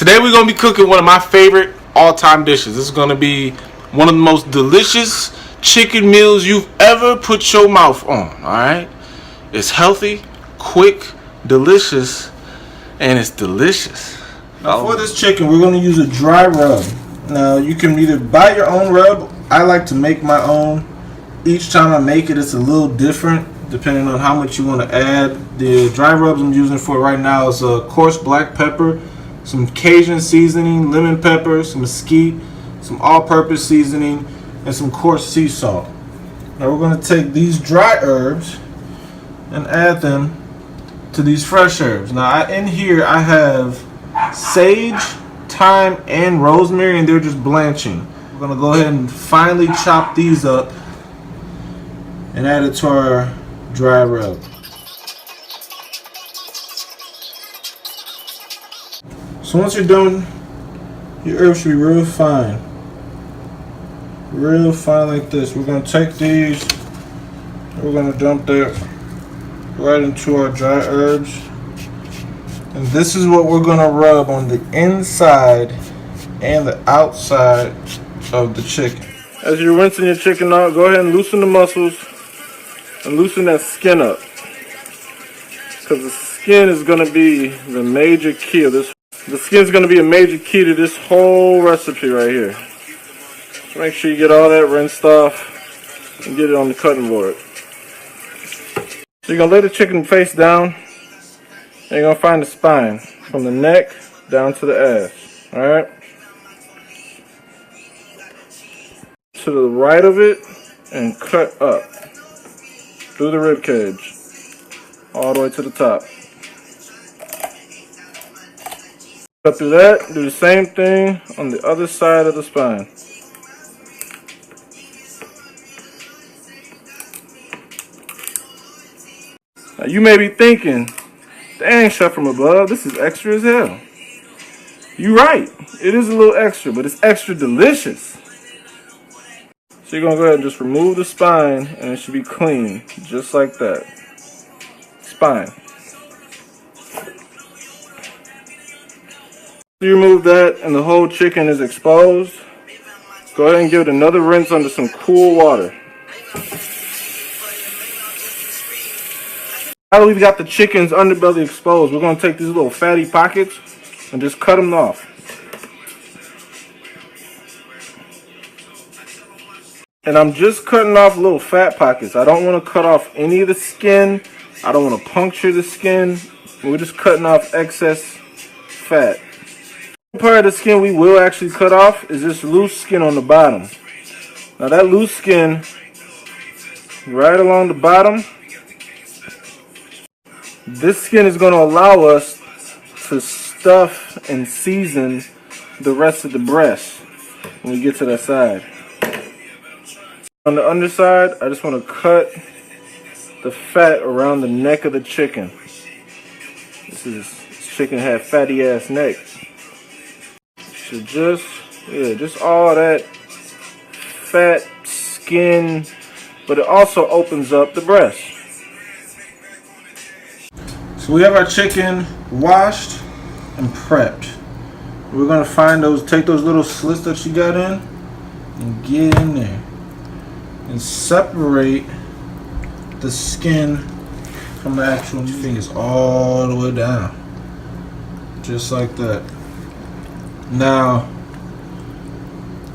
Today we're going to be cooking one of my favorite all-time dishes. This is going to be one of the most delicious chicken meals you've ever put your mouth on, alright? It's healthy, quick, delicious, and it's delicious. Now for this chicken, we're going to use a dry rub. Now you can either buy your own rub. I like to make my own. Each time I make it, it's a little different depending on how much you want to add. The dry rubs I'm using for right now is a coarse black pepper, some Cajun seasoning, lemon pepper, some mesquite, some all-purpose seasoning, and some coarse sea salt. Now we're going to take these dry herbs and add them to these fresh herbs. Now in here I have sage, thyme, and rosemary, and they're just blanching. We're going to go ahead and finely chop these up and add it to our dry rub. So once you're done, your herbs should be real fine like this. We're going to take these, we're going to dump that right into our dry herbs, and this is what we're going to rub on the inside and the outside of the chicken. As you're rinsing your chicken out, go ahead and loosen the muscles and loosen that skin up, because the skin is going to be the major key of this. The skin's going to be a major key to this whole recipe right here. So make sure you get all that rinsed off and get it on the cutting board. So you're going to lay the chicken face down, and you're going to find the spine from the neck down to the ass. Alright? To the right of it and cut up through the rib cage all the way to the top. Cut through that, do the same thing on the other side of the spine. Now you may be thinking, dang, Chef from above, this is extra as hell. You're right, it is a little extra, but it's extra delicious. So you're going to go ahead and just remove the spine, and it should be clean, just like that. Spine. You remove that and the whole chicken is exposed. Go ahead and give it another rinse under some cool water. Now that we've got the chicken's underbelly exposed, we're going to take these little fatty pockets and just cut them off. And I'm just cutting off little fat pockets. I don't want to cut off any of the skin. I don't want to puncture the skin. We're just cutting off excess fat. Part of the skin we will actually cut off is this loose skin on the bottom. Now that loose skin right along the bottom, this skin is going to allow us to stuff and season the rest of the breast when we get to that side. On the underside, I just want to cut the fat around the neck of the chicken. This chicken had fatty ass neck. So just all that fat skin, but it also opens up the breast. So we have our chicken washed and prepped. We're gonna take those little slits that you got in and get in there and separate the skin from the actual fingers all the way down, just like that. Now,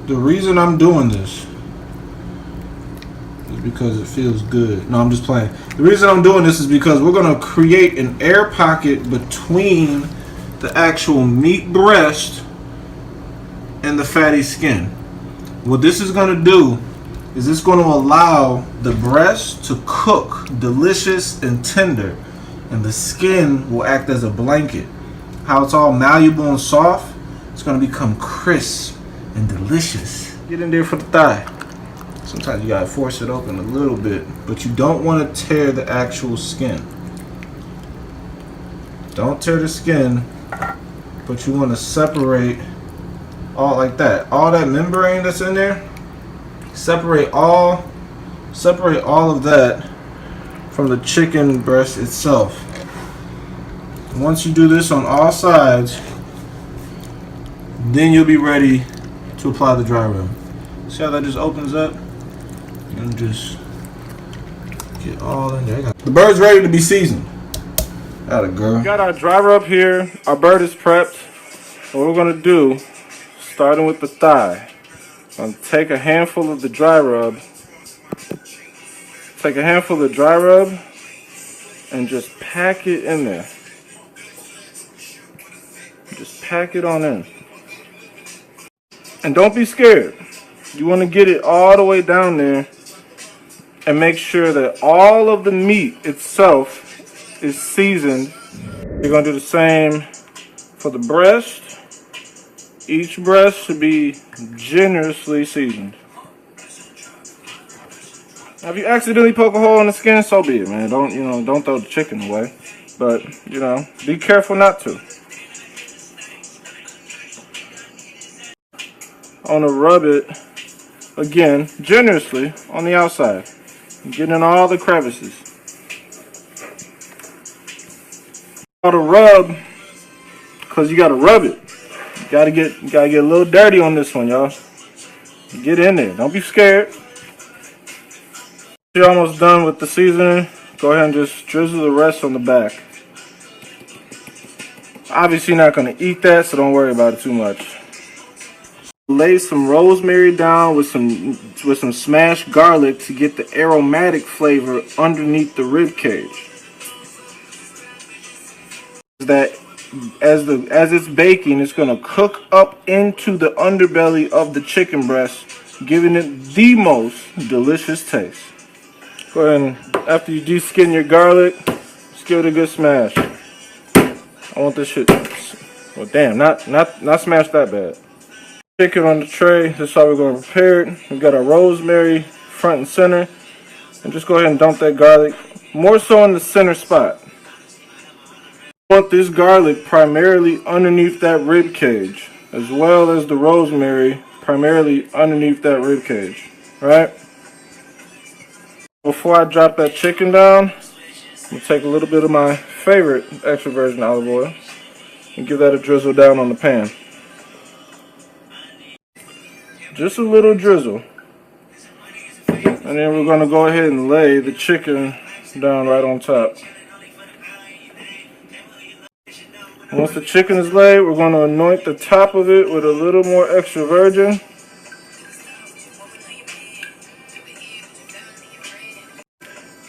the reason I'm doing this is because it feels good. No, I'm just playing. The reason I'm doing this is because we're going to create an air pocket between the actual meat breast and the fatty skin. What this is going to do is it's going to allow the breast to cook delicious and tender, and the skin will act as a blanket. How it's all malleable and soft, it's going to become crisp and delicious. Get in there for the thigh. Sometimes you got to force it open a little bit, but you don't want to tear the actual skin. Don't tear the skin, but you want to separate all like that. All that membrane that's in there, separate all of that from the chicken breast itself. Once you do this on all sides, Then you'll be ready to apply the dry rub. See how that just opens up? And just get all in there. The bird's ready to be seasoned. Atta girl. We got our dry rub here. Our bird is prepped. What we're gonna do, starting with the thigh, I'm gonna take a handful of the dry rub. Take a handful of dry rub and just pack it in there. Just pack it on in. And don't be scared. You want to get it all the way down there and make sure that all of the meat itself is seasoned. You're going to do the same for the breast. Each breast should be generously seasoned. Now, if you accidentally poke a hole in the skin, so be it, man. Don't throw the chicken away. But, be careful not to. I want to rub it, again, generously on the outside. Getting in all the crevices. All the rub, because you got to rub it. You gotta get a little dirty on this one, y'all. Get in there. Don't be scared. You're almost done with the seasoning. Go ahead and just drizzle the rest on the back. Obviously, you're not going to eat that, so don't worry about it too much. Lay some rosemary down with some smashed garlic to get the aromatic flavor underneath the rib cage. That as it's baking, it's going to cook up into the underbelly of the chicken breast, giving it the most delicious taste. Go ahead and, after you de-skin your garlic, just give it a good smash. I want this shit, well damn, not smashed that bad. Chicken on the tray, this is how we're going to prepare it. We've got our rosemary front and center. And just go ahead and dump that garlic, more so in the center spot. I want this garlic primarily underneath that rib cage, as well as the rosemary primarily underneath that rib cage, right? Before I drop that chicken down, I'm going to take a little bit of my favorite extra virgin olive oil and give that a drizzle down on the pan. Just a little drizzle. And then we're going to go ahead and lay the chicken down right on top. Once the chicken is laid, we're going to anoint the top of it with a little more extra virgin.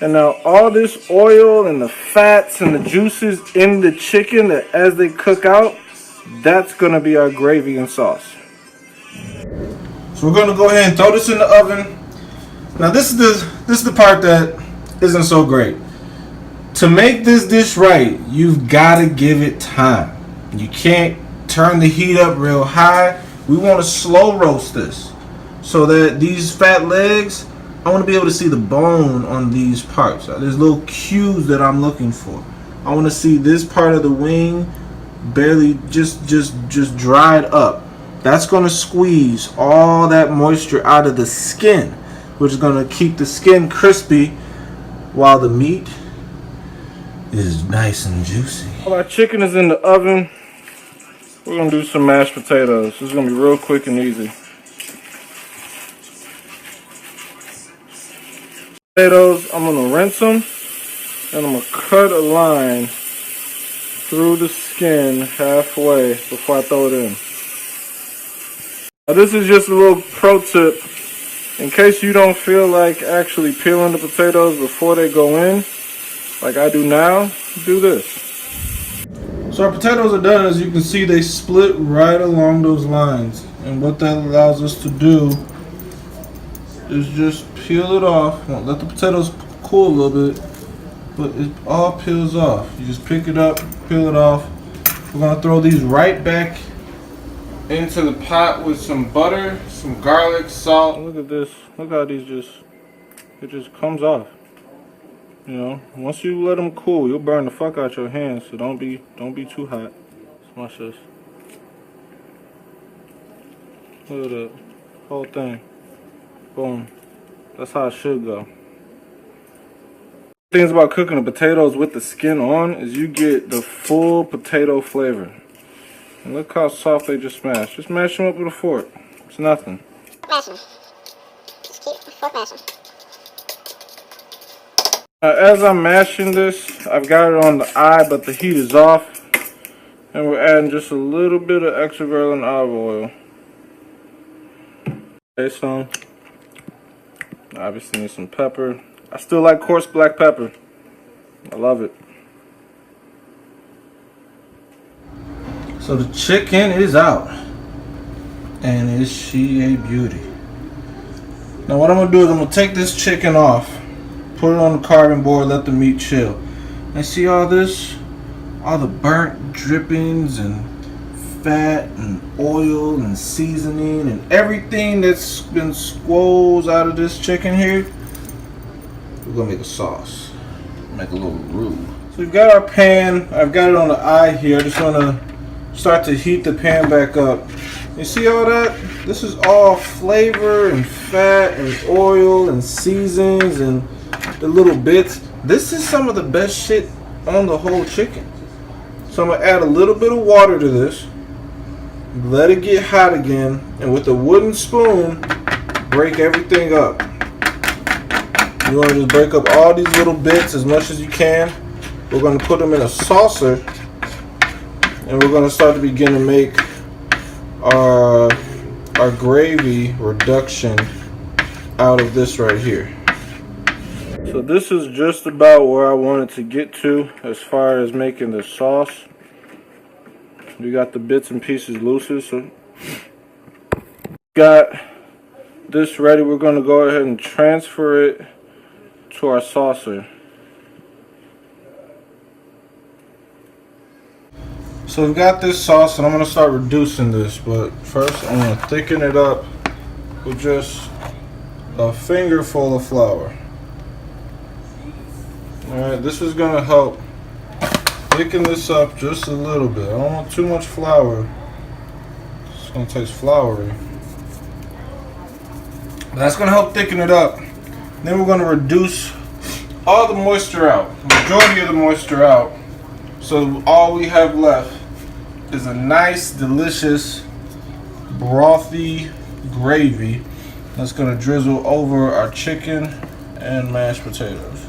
And now all this oil and the fats and the juices in the chicken, that as they cook out, that's going to be our gravy and sauce. So we're going to go ahead and throw this in the oven. Now this is the part that isn't so great. To make this dish right, you've got to give it time. You can't turn the heat up real high. We want to slow roast this so that these fat legs, I want to be able to see the bone on these parts. There's little cues that I'm looking for. I want to see this part of the wing barely just dried up. That's going to squeeze all that moisture out of the skin, which is going to keep the skin crispy while the meat is nice and juicy. While our chicken is in the oven, we're going to do some mashed potatoes. This is going to be real quick and easy. Potatoes, I'm going to rinse them, and I'm going to cut a line through the skin halfway before I throw it in. Now this is just a little pro tip. In case you don't feel like actually peeling the potatoes before they go in, like I do now, do this. So our potatoes are done. As you can see, they split right along those lines. And what that allows us to do is just peel it off. Let the potatoes cool a little bit, but it all peels off. You just pick it up, peel it off. We're gonna throw these right back into the pot with some butter, some garlic, salt. Look at this. Look how these it just comes off. You know, once you let them cool, you'll burn the fuck out your hands. So don't be too hot. Watch this. Look at that whole thing. Boom. That's how it should go. Things about cooking the potatoes with the skin on is you get the full potato flavor. And look how soft they just smashed. Just mash them up with a fork. It's nothing. Mash them. Just keep fork mashing. As I'm mashing this, I've got it on the eye, but the heat is off. And we're adding just a little bit of extra virgin olive oil. Okay, some. Obviously need some pepper. I still like coarse black pepper. I love it. So the chicken is out. And is she a beauty? Now what I'm going to do is I'm going to take this chicken off. Put it on the carving board, let the meat chill. And see all this? All the burnt drippings and fat and oil and seasoning and everything that's been squoze out of this chicken here. We're going to make a sauce. Make a little roux. So we've got our pan. I've got it on the eye here. I just want to start to heat the pan back up. You see all that? This is all flavor and fat and oil and seasons and the little bits. This is some of the best shit on the whole chicken. So I'm going to add a little bit of water to this. Let it get hot again. And with a wooden spoon, break everything up. You want to just break up all these little bits as much as you can. We're going to put them in a saucer. And we're going to start to begin to make our gravy reduction out of this right here. So this is just about where I wanted to get to as far as making the sauce. We got the bits and pieces looser, so got this ready. We're going to go ahead and transfer it to our saucer. So we've got this sauce and I'm going to start reducing this, but first I'm going to thicken it up with just a fingerful of flour. Alright, this is going to help thicken this up just a little bit. I don't want too much flour. It's going to taste floury. But that's going to help thicken it up. Then we're going to reduce all the moisture out, majority of the moisture out. So all we have left is a nice, delicious, brothy gravy that's going to drizzle over our chicken and mashed potatoes.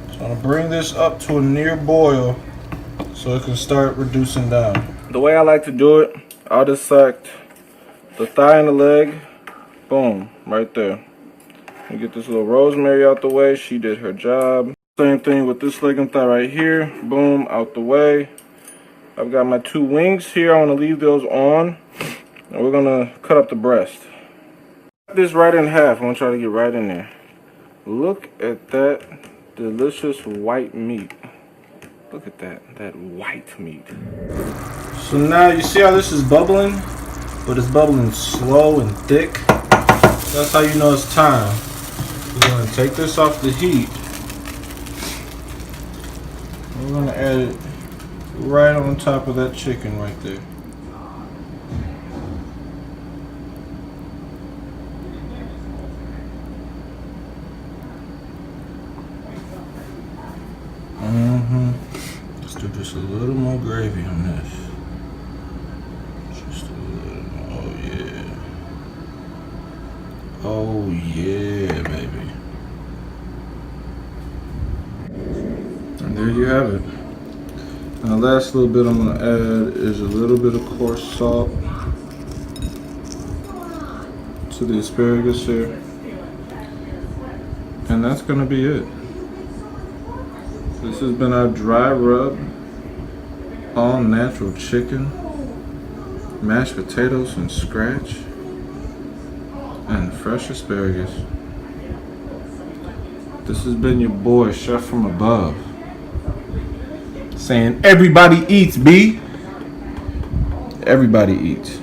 So I'm going to bring this up to a near boil so it can start reducing down. The way I like to do it, I'll dissect the thigh and the leg. Boom, right there. And get this little Rosemary out the way. She did her job. Same thing with this leg and thigh right here. Boom, out the way. I've got my two wings here. I want to leave those on. And we're going to cut up the breast. Cut this right in half. I want to try to get right in there. Look at that delicious white meat. Look at that white meat. So now you see how this is bubbling? But it's bubbling slow and thick. That's how you know it's time. We're going to take this off the heat. We're going to add it right on top of that chicken right there. Let's do just a little more gravy on this. Just a little. Oh yeah. Oh yeah, baby. And there you have it. And the last little bit I'm going to add is a little bit of coarse salt to the asparagus here. And that's going to be it. This has been our dry rub, all natural chicken, mashed potatoes from scratch, and fresh asparagus. This has been your boy, Chef from Above, saying everybody eats, B. Everybody eats.